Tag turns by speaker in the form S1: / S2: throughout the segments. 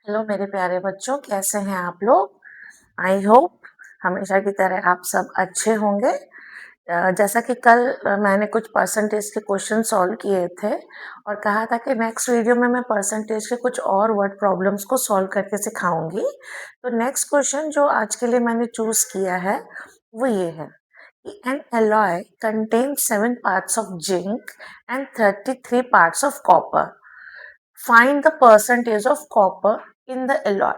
S1: Hello मेरे प्यारे बच्चों, कैसे हैं आप लोग। आई होप हमेशा की तरह आप सब अच्छे होंगे। जैसा कि कल मैंने कुछ परसेंटेज के क्वेश्चन सॉल्व किए थे और कहा था कि नेक्स्ट वीडियो में मैं परसेंटेज के कुछ और वर्ड प्रॉब्लम्स को सॉल्व करके सिखाऊंगी। तो नेक्स्ट क्वेश्चन जो आज के लिए मैंने चूज किया है वो ये है कि N alloy contain 7 parts of zinc and 33 parts of copper. Find the percentage of copper in the alloy.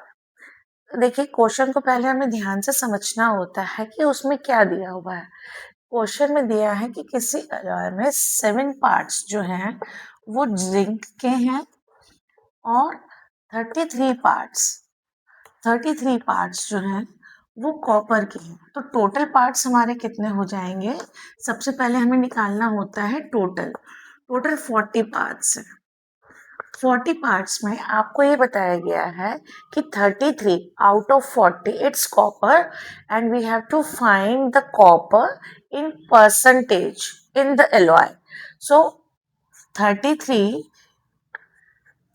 S1: देखिए, क्वेश्चन को पहले हमें ध्यान से समझना होता है कि उसमें क्या दिया हुआ है। क्वेश्चन में दिया है कि किसी एलॉय में 7 पार्ट्स जो हैं वो जिंक के हैं और 33 पार्ट्स जो हैं वो कॉपर के हैं। तो टोटल पार्ट्स हमारे कितने हो जाएंगे? सबसे पहले हमें निकालना होता है टोटल 40 पार्ट्स है। 40 पार्ट्स में आपको ये बताया गया है कि 33 out of 40 it's copper and we have to find the copper in percentage in the alloy. So 33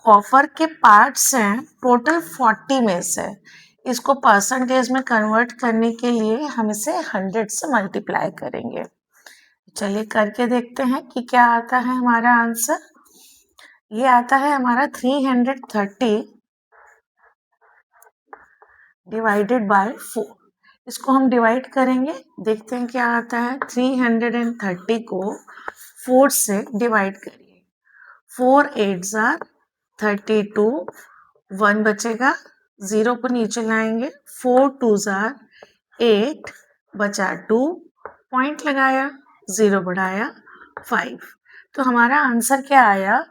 S1: copper के पार्ट्स हैं टोटल 40 में से। इसको परसेंटेज में कन्वर्ट करने के लिए हम इसे 100 से मल्टीप्लाई करेंगे। चलिए करके देखते हैं कि क्या आता है हमारा आंसर। ये आता है हमारा 330 डिवाइडेड बाय 4। इसको हम डिवाइड करेंगे, देखते हैं क्या आता है। 330 को 4 से डिवाइड करिए। 4 8 जार 32, 1 बचेगा, 0 को नीचे लाएंगे। 4 2 जार 8 बचा 2, पॉइंट लगाया, 0 बढ़ाया 5। तो हमारा आंसर क्या आया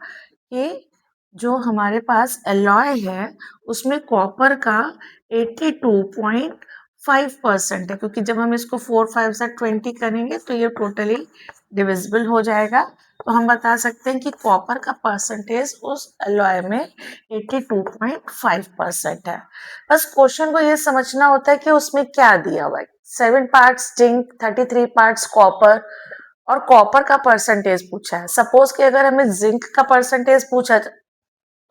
S1: कि जो हमारे पास एलॉय है उसमें कॉपर का 82.5% है, क्योंकि जब हम इसको 4 5 से 20 करेंगे तो ये टोटली डिविजिबल हो जाएगा। तो हम बता सकते हैं कि कॉपर का परसेंटेज उस एलॉय में 82.5% है। बस क्वेश्चन को ये समझना होता है कि उसमें क्या दिया हुआ है। 7 पार्ट्स जिंक, 33 पार्ट्स कॉपर और कॉपर का परसेंटेज पूछा है। सपोज कि अगर हमें जिंक का परसेंटेज पूछा तो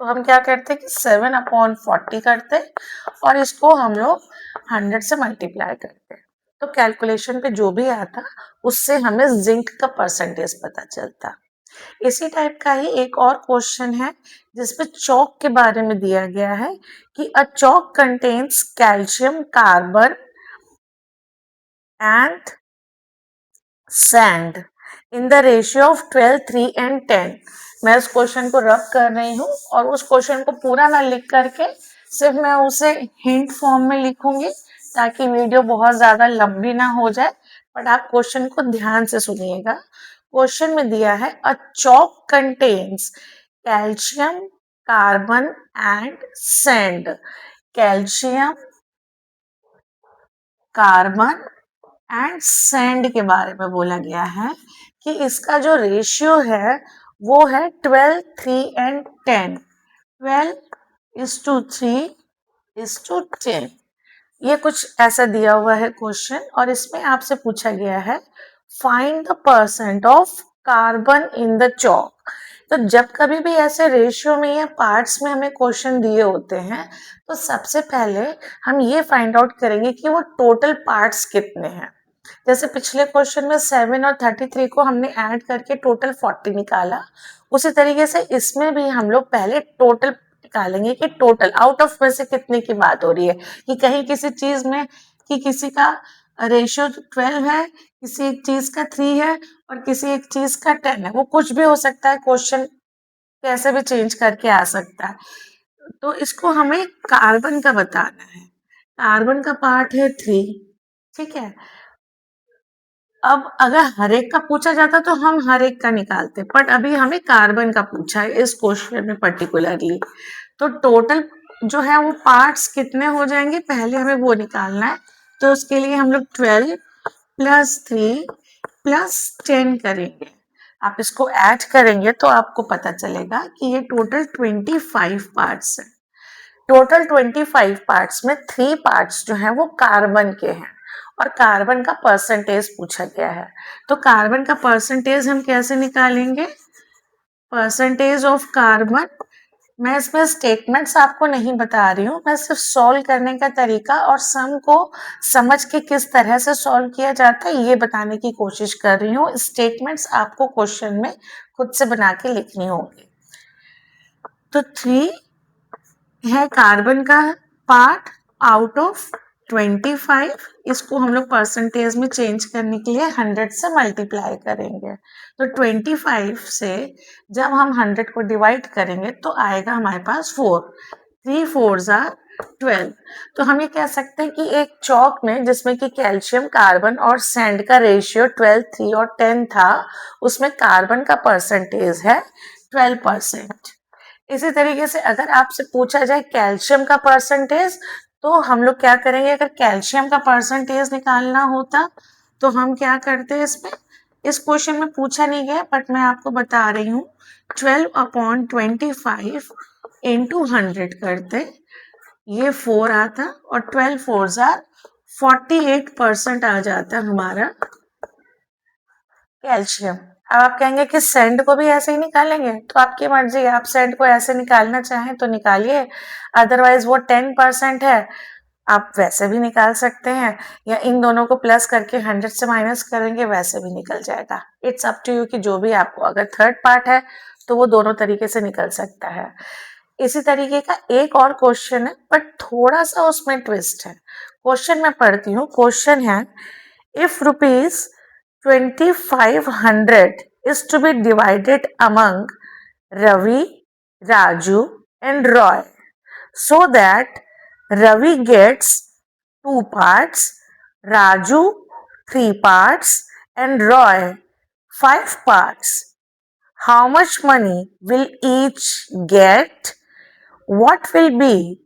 S1: हम क्या करते कि 7/40 करते और इसको हम लोग 100 से मल्टीप्लाई करते। तो कैलकुलेशन पे जो भी आता उससे हमें जिंक का परसेंटेज पता चलता। इसी टाइप का ही एक और क्वेश्चन है जिसपे चौक के बारे में दिया गया है कि a chalk contains calcium, carbon and sand in the ratio of 12, 3 and 10। मैं उस क्वेश्चन को रब कर रही हूँ और उस क्वेश्चन को पूरा ना लिख करके सिर्फ मैं उसे हिंट फॉर्म में लिखूंगी ताकि वीडियो बहुत ज्यादा लंबी ना हो जाए। बट आप क्वेश्चन को ध्यान से सुनिएगा। क्वेश्चन में दिया है a chalk contains calcium, carbon and sand. Calcium, carbon and sand के बारे में बोला गया है कि इसका जो रेशियो है वो है 12, 3 एंड 10। 12:3:10। ये कुछ ऐसा दिया हुआ है क्वेश्चन और इसमें आपसे पूछा गया है find the percent of carbon in the chalk. तो जब कभी भी ऐसे रेशियो में या पार्ट्स में हमें क्वेश्चन दिए होते हैं तो सबसे पहले हम ये फाइंड आउट करेंगे कि वो टोटल पार्ट्स कितने हैं। जैसे पिछले क्वेश्चन में 7 और 33 को हमने ऐड करके टोटल 40 निकाला, उसी तरीके से इसमें भी हम लोग पहले टोटल निकालेंगे कि टोटल आउट ऑफ में से कितने की बात हो रही है। कि कहीं किसी चीज में कि किसी का रेशियो 12 है, किसी एक चीज का 3 है और किसी एक चीज का 10 है। वो कुछ भी हो सकता है, क्वेश्चन कैसे भी चेंज करके आ सकता है। तो इसको हमें कार्बन का बताना है। कार्बन का पार्ट है 3, ठीक है। अब अगर हर एक का पूछा जाता तो हम हर एक का निकालते, बट अभी हमें कार्बन का पूछा है इस क्वेश्चन में पर्टिकुलरली। तो टोटल जो है वो पार्ट्स कितने हो जाएंगे पहले हमें वो निकालना है। तो उसके लिए हम लोग 12 + 3 + 10 करेंगे। आप इसको ऐड करेंगे तो आपको पता चलेगा कि ये टोटल 25 पार्ट्स है। टोटल 25 पार्ट्स में 3 पार्ट्स जो है वो कार्बन के हैं और कार्बन का परसेंटेज पूछा गया है। तो कार्बन का परसेंटेज हम कैसे निकालेंगे? परसेंटेज ऑफ कार्बन मैं इसमें स्टेटमेंट्स आपको नहीं बता रही हूँ, मैं सिर्फ सॉल्व करने का तरीका और सम को समझ के किस तरह से सॉल्व किया जाता है ये बताने की कोशिश कर रही हूँ। स्टेटमेंट्स आपको क्वेश्चन में खुद से बना के लिखनी होगी। तो 3 है कार्बन का पार्ट आउट ऑफ 25, इसको हम लोग परसेंटेज में चेंज करने के लिए 100 से मल्टीप्लाई करेंगे। तो 25 से जब हम 100 को डिवाइड करेंगे तो आएगा हमारे पास 4, 3 4s are 12। तो हम ये कह सकते हैं कि एक चौक में जिसमें कि कैल्शियम, कार्बन और सैंड का रेशियो 12, 3 और 10 था, उसमें कार्बन का परसेंटेज है 12%। इसी तरीके से अगर आपसे पूछा जाए कैल्शियम का परसेंटेज, तो हम लोग क्या करेंगे, अगर कैल्शियम का परसेंटेज निकालना होता तो हम क्या करते इसमें, इस क्वेश्चन में पूछा नहीं गया बट मैं आपको बता रही हूँ, 12/25 इंटू 100 करते, ये 4 आता और 12 4s are 48% आ जाता हमारा कैल्शियम। अब आप कहेंगे कि सेंड को भी ऐसे ही निकालेंगे, तो आपकी मर्जी, आप सेंड को ऐसे निकालना चाहें तो निकालिए, अदरवाइज वो 10% है, आप वैसे भी निकाल सकते हैं, या इन दोनों को प्लस करके 100 से माइनस करेंगे, वैसे भी निकल जाएगा। इट्स अप टू यू कि जो भी आपको, अगर थर्ड पार्ट है तो वो दोनों तरीके से निकल सकता है। इसी तरीके का एक और क्वेश्चन है बट थोड़ा सा उसमें ट्विस्ट है। क्वेश्चन मैं पढ़ती हूँ, क्वेश्चन है if rupees 2500 is to be divided among Ravi, Raju and Roy so that Ravi gets 2 parts, Raju 3 parts and Roy 5 parts. How much money will each get? What will be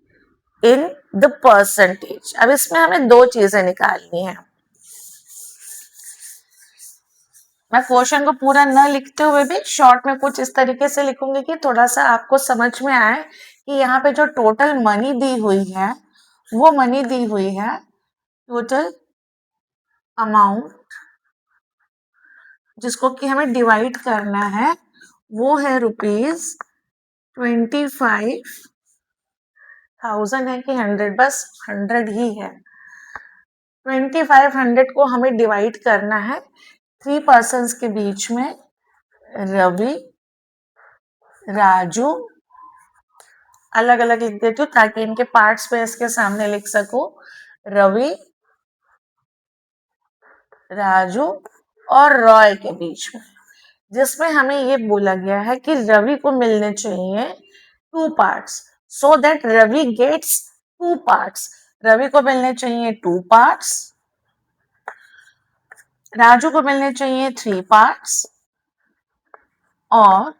S1: in the percentage? अब इसमें हमें दो चीजें निकालनी है। मैं question को पूरा न लिखते हुए भी शॉर्ट में कुछ इस तरीके से लिखूंगी कि थोड़ा सा आपको समझ में आए कि यहाँ पे जो टोटल मनी दी हुई है, वो मनी दी हुई है, टोटल अमाउंट जिसको कि हमें डिवाइड करना है, वो है ₹25,000 है कि 100, बस 100 ही है। 2500 को हमें डिवाइड करना है 3 पर्सन्स के बीच में, रवि, राजू, अलग अलग लिख देती हूँ ताकि इनके पार्ट्स पे इसके सामने लिख सकूं, रवि, राजू और रॉय के बीच में, जिसमें हमें ये बोला गया है कि रवि को मिलने चाहिए 2 parts, so that Ravi gets 2 parts. Ravi को मिलने चाहिए 2 पार्ट्स, राजू को मिलने चाहिए 3 पार्ट्स और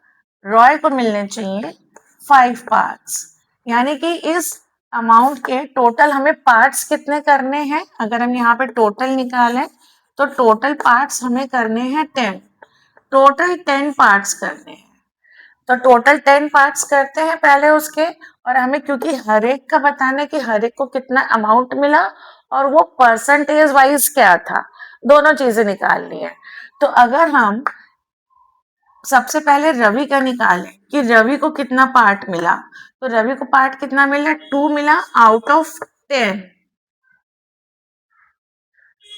S1: रॉय को मिलने चाहिए 5 पार्ट्स। यानी कि इस अमाउंट के टोटल हमें पार्ट्स कितने करने हैं, अगर हम यहाँ पे टोटल निकालें तो टोटल पार्ट्स हमें करने हैं 10, टोटल 10 पार्ट्स करने हैं। तो टोटल 10 पार्ट्स करते हैं पहले उसके, और हमें क्योंकि हर एक का बताना है कि हर एक को कितना अमाउंट मिला और वो परसेंटेज वाइज क्या था, दोनों चीजें निकालनी है। तो अगर हम सबसे पहले रवि का निकालें कि रवि को कितना पार्ट मिला, तो रवि को पार्ट कितना मिला, 2 मिला आउट ऑफ 10,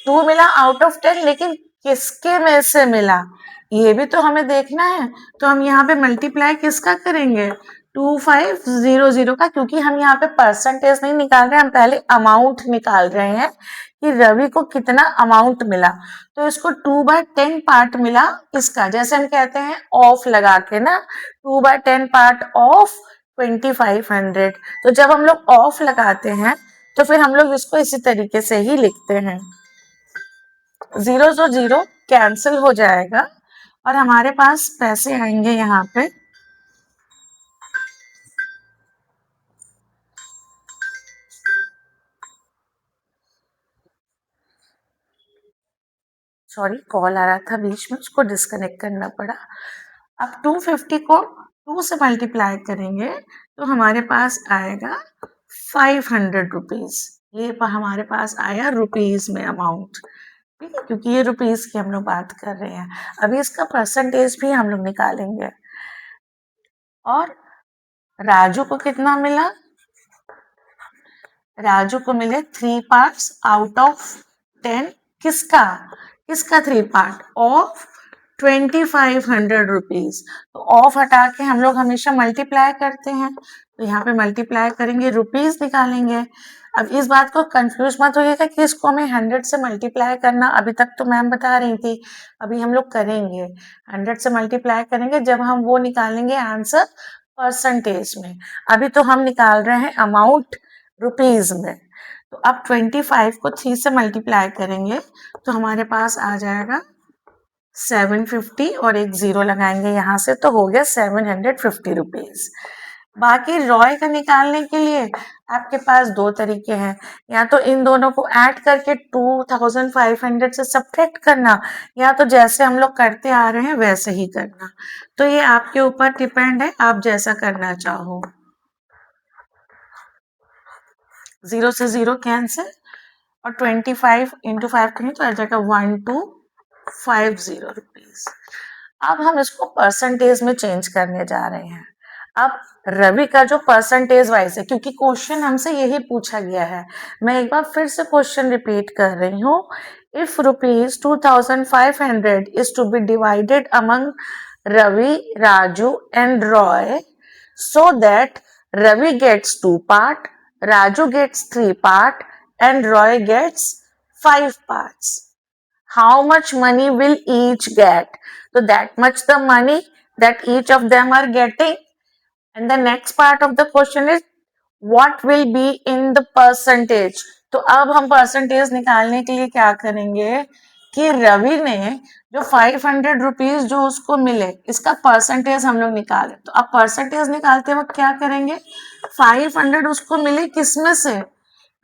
S1: 2 मिला आउट ऑफ 10, लेकिन किसके में से मिला ये भी तो हमें देखना है। तो हम यहाँ पे मल्टीप्लाई किसका करेंगे, 2500 का, क्योंकि हम यहाँ पे परसेंटेज नहीं निकाल रहे हैं, हम पहले अमाउंट निकाल रहे हैं कि रवि को कितना अमाउंट मिला। तो इसको 2/10 पार्ट मिला इसका, जैसे हम कहते हैं ऑफ लगा के ना, 2/10 पार्ट ऑफ 2500। तो जब हम लोग ऑफ लगाते हैं तो फिर हम लोग इसको इसी तरीके से ही लिखते हैं, 0 से 0 कैंसिल हो जाएगा और हमारे पास पैसे आएंगे यहाँ पे सॉरी कॉल आ रहा था बीच में, उसको डिस्कनेक्ट करना पड़ा। अब 250 को 2 से मल्टीप्लाई करेंगे तो हमारे पास आएगा 500 रुपीज। ये हमारे पास आया रुपीज में अमाउंट, ठीक है, क्योंकि ये रुपीज की हम लोग बात कर रहे हैं। अभी इसका परसेंटेज भी हम लोग निकालेंगे और राजू को कितना मिला? राजू को मिले 3 पार्ट्स आउट ऑफ 10। किसका? किसका 3 पार्ट? Of 2500 rupees. तो ऑफ हटा के हम लोग हमेशा मल्टीप्लाई करते हैं, तो यहाँ पे मल्टीप्लाई करेंगे, रुपीज निकालेंगे। अब इस बात को कंफ्यूज मत होइएगा कि इसको हमें 100 से मल्टीप्लाई करना, अभी तक तो मैम बता रही थी, अभी हम लोग करेंगे 100 से मल्टीप्लाई करेंगे जब हम वो निकालेंगे आंसर परसेंटेज में। अभी तो हम निकाल रहे हैं अमाउंट रुपीज में। तो अब 25 को 3 से मल्टीप्लाई करेंगे तो हमारे पास आ जाएगा 750 और एक जीरो लगाएंगे यहाँ से, तो हो गया 750 रुपीज। बाकी रॉय का निकालने के लिए आपके पास दो तरीके हैं, या तो इन दोनों को ऐड करके 2500 से सब्ट्रैक्ट करना, या तो जैसे हम लोग करते आ रहे हैं वैसे ही करना। तो ये आपके ऊपर डिपेंड है, आप जैसा करना चाहो। 0 से 0 कैंसिल और 25 इंटू 5 करें तो आ जाएगा 1250 रुपीज। अब हम इसको परसेंटेज में चेंज करने जा रहे हैं। अब रवि का जो परसेंटेज वाइज है, क्योंकि क्वेश्चन हमसे यही पूछा गया है, मैं एक बार फिर से क्वेश्चन रिपीट कर रही हूँ। If rupees 2500 is to be divided among Ravi, Raju and Roy, so that Ravi gets 2 part, Raju gets 3 part and Roy gets 5 parts. How much money will each get? So that much the money that each of them are getting. And the next part of the question is what will be in the percentage. तो अब हम percentage निकालने के लिए क्या करेंगे कि रवि ने जो 500 रुपीज जो उसको मिले, इसका परसेंटेज हम लोग निकाले। तो अब परसेंटेज निकालते वक्त क्या करेंगे, 500 उसको मिले किसमें से?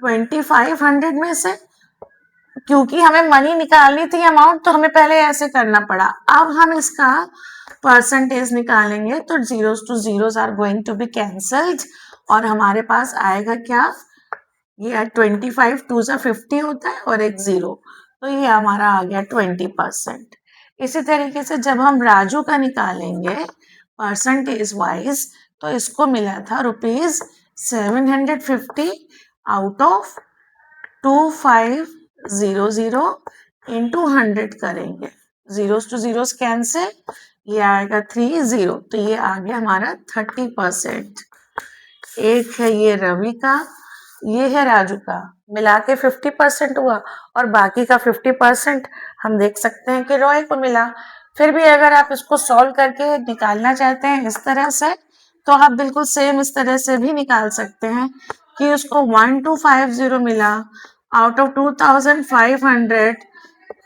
S1: 2500 में से। क्योंकि हमें मनी निकालनी थी अमाउंट, तो हमें पहले ऐसे करना पड़ा। अब हम इसका परसेंटेज निकालेंगे तो zeros two zeros are going to be cancelled और हमारे पास आएगा क्या, ये 25 2 से 50 होता है और एक जीरो, तो ये हमारा आ गया 20%। इसी तरीके से जब हम राजू का निकालेंगे परसेंटेज वाइज, तो इसको मिला था रुपीज 750 आउट ऑफ 2500 इंटू 100 करेंगे, जीरोस टू जीरोस कैंसिल, ये आएगा 30, तो ये आ गया हमारा 30%। एक है ये रवि का, ये है राजू का, मिला के 50% हुआ और बाकी का 50% हम देख सकते हैं कि रॉय को मिला। फिर भी अगर आप इसको सॉल्व करके निकालना चाहते हैं इस तरह से, तो आप बिल्कुल सेम इस तरह से भी निकाल सकते हैं कि उसको 1250 मिला आउट ऑफ 2500,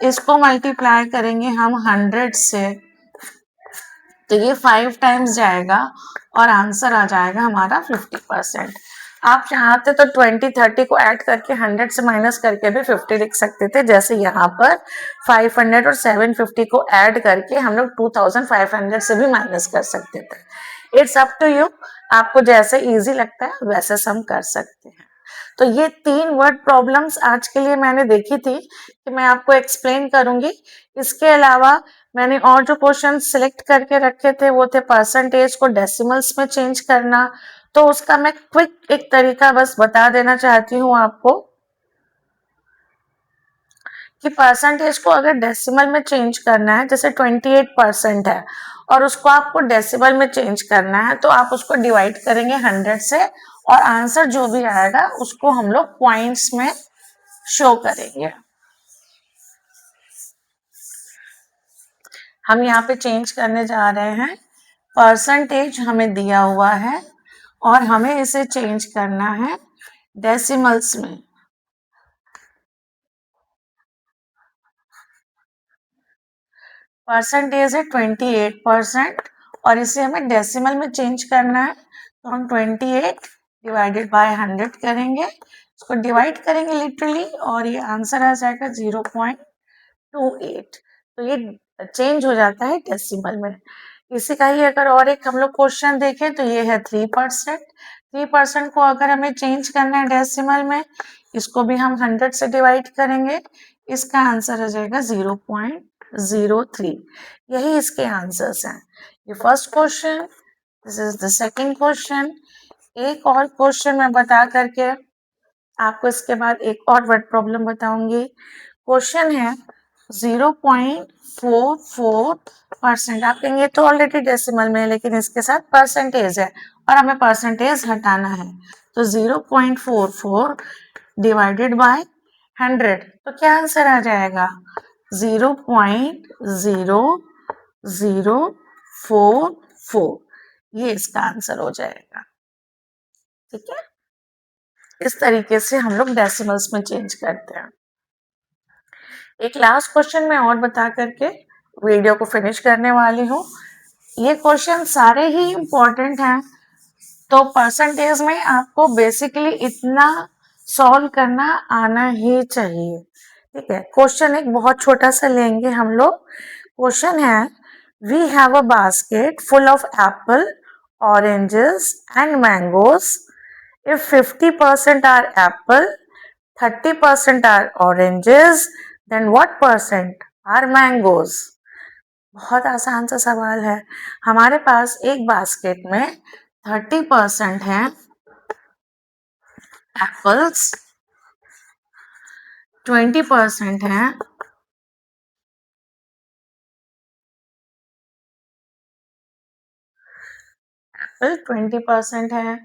S1: इसको मल्टीप्लाई करेंगे हम 100 से, तो ये 5 टाइम्स जाएगा और आंसर आ जाएगा हमारा 50%। आप चाहते तो 20 30 को ऐड करके 100 से माइनस करके भी 50 लिख सकते थे, जैसे यहाँ पर 500 और 750 को ऐड करके हम लोग 2500 से भी माइनस कर सकते थे। इट्स अप टू यू, आपको जैसे इजी लगता है वैसे सम कर सकते हैं। तो ये 3 वर्ड प्रॉब्लम्स आज के लिए मैंने देखी थी कि मैं आपको एक्सप्लेन करूंगी। इसके अलावा मैंने और जो क्वेश्चन सिलेक्ट करके रखे थे वो थे परसेंटेज को डेसिमल्स में चेंज करना, तो उसका मैं क्विक एक तरीका बस बता देना चाहती हूँ आपको कि परसेंटेज को अगर डेसिमल में चेंज करना है, जैसे 28% है और उसको आपको डेसिमल में चेंज करना है, तो आप उसको डिवाइड करेंगे 100 से और आंसर जो भी आएगा उसको हम लोग पॉइंट्स में शो करेंगे। हम यहाँ पे चेंज करने जा रहे हैं, परसेंटेज हमें दिया हुआ है और हमें इसे चेंज करना है डेसिमल्स में। परसेंटेज है 28% और इसे हमें डेसिमल में चेंज करना है, तो हम 28 डिवाइडेड बाय 100 करेंगे, इसको डिवाइड करेंगे लिटरली और ये आंसर आ जाएगा 0.28। तो ये चेंज हो जाता है डेसिमल में। इसी का ही अगर और एक हम लोग क्वेश्चन देखें तो ये है 3%। 3% को अगर हमें चेंज करना है डेसिमल में, इसको भी हम 100 से डिवाइड करेंगे, इसका आंसर आ जाएगा 0.03। यही इसके आंसर्स हैं। ये first question, this is the second question. एक और क्वेश्चन मैं बता करके आपको इसके बाद एक और वर्ड प्रॉब्लम बताऊंगी। क्वेश्चन है 0.44%। आप कहेंगे तो ऑलरेडी डेसिमल में है, लेकिन इसके साथ परसेंटेज है और हमें परसेंटेज हटाना है। तो 0.44 डिवाइडेड बाय 100, तो क्या आंसर आ जाएगा? 0.0044, ये इसका आंसर हो जाएगा। ठीक है, इस तरीके से हम लोग डेसिमल्स में चेंज करते हैं। एक लास्ट क्वेश्चन मैं और बता करके वीडियो को फिनिश करने वाली हूँ। ये क्वेश्चन सारे ही इम्पोर्टेंट हैं, तो परसेंटेज में आपको बेसिकली इतना सॉल्व करना आना ही चाहिए। ठीक है, क्वेश्चन एक बहुत छोटा सा लेंगे हम लोग। क्वेश्चन है, we have a basket full of apple, oranges and mangoes. If 50% are apple, 30% are oranges, then what percent are mangoes? बहुत आसान सा सवाल है। हमारे पास एक बास्केट में 30% है एप्पल्स, 20% है 20% है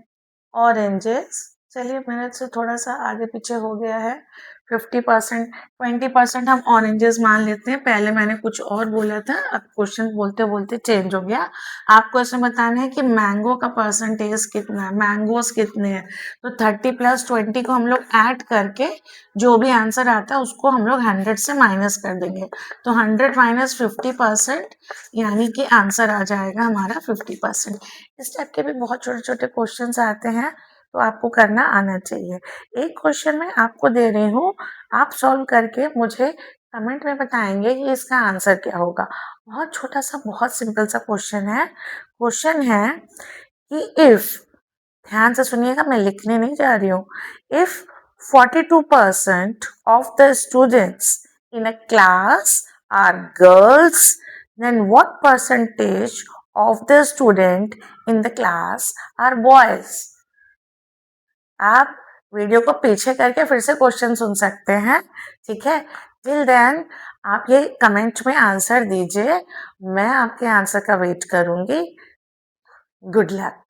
S1: ऑरेंजेस। चलिए मेरे से थोड़ा सा आगे पीछे हो गया है। 50%, 20% हम ऑरेंजेस मान लेते हैं। पहले मैंने कुछ और बोला था, अब क्वेश्चन बोलते बोलते चेंज हो गया। आपको ऐसे बताना है कि मैंगो का परसेंटेज कितना है, मैंगोज कितने हैं। तो 30 + 20 को हम लोग ऐड करके जो भी आंसर आता है उसको हम लोग 100 से माइनस कर देंगे। तो 100 - 50%, यानी कि आंसर आ जाएगा हमारा 50%। इस टाइप के भी बहुत छोटे छोटे क्वेश्चन आते हैं, तो आपको करना आना चाहिए। एक क्वेश्चन मैं आपको दे रही हूँ, आप सॉल्व करके मुझे कमेंट में बताएंगे कि इसका आंसर क्या होगा। बहुत छोटा सा, बहुत सिंपल सा क्वेश्चन है। क्वेश्चन है कि इफ, ध्यान से सुनिएगा, मैं लिखने नहीं जा रही हूँ। If 42% of the students in a class are girls, then what percentage of the student in the class are boys? आप वीडियो को पीछे करके फिर से क्वेश्चन सुन सकते हैं। ठीक है, टिल देन आप ये कमेंट में आंसर दीजिए, मैं आपके आंसर का वेट करूंगी। Good luck.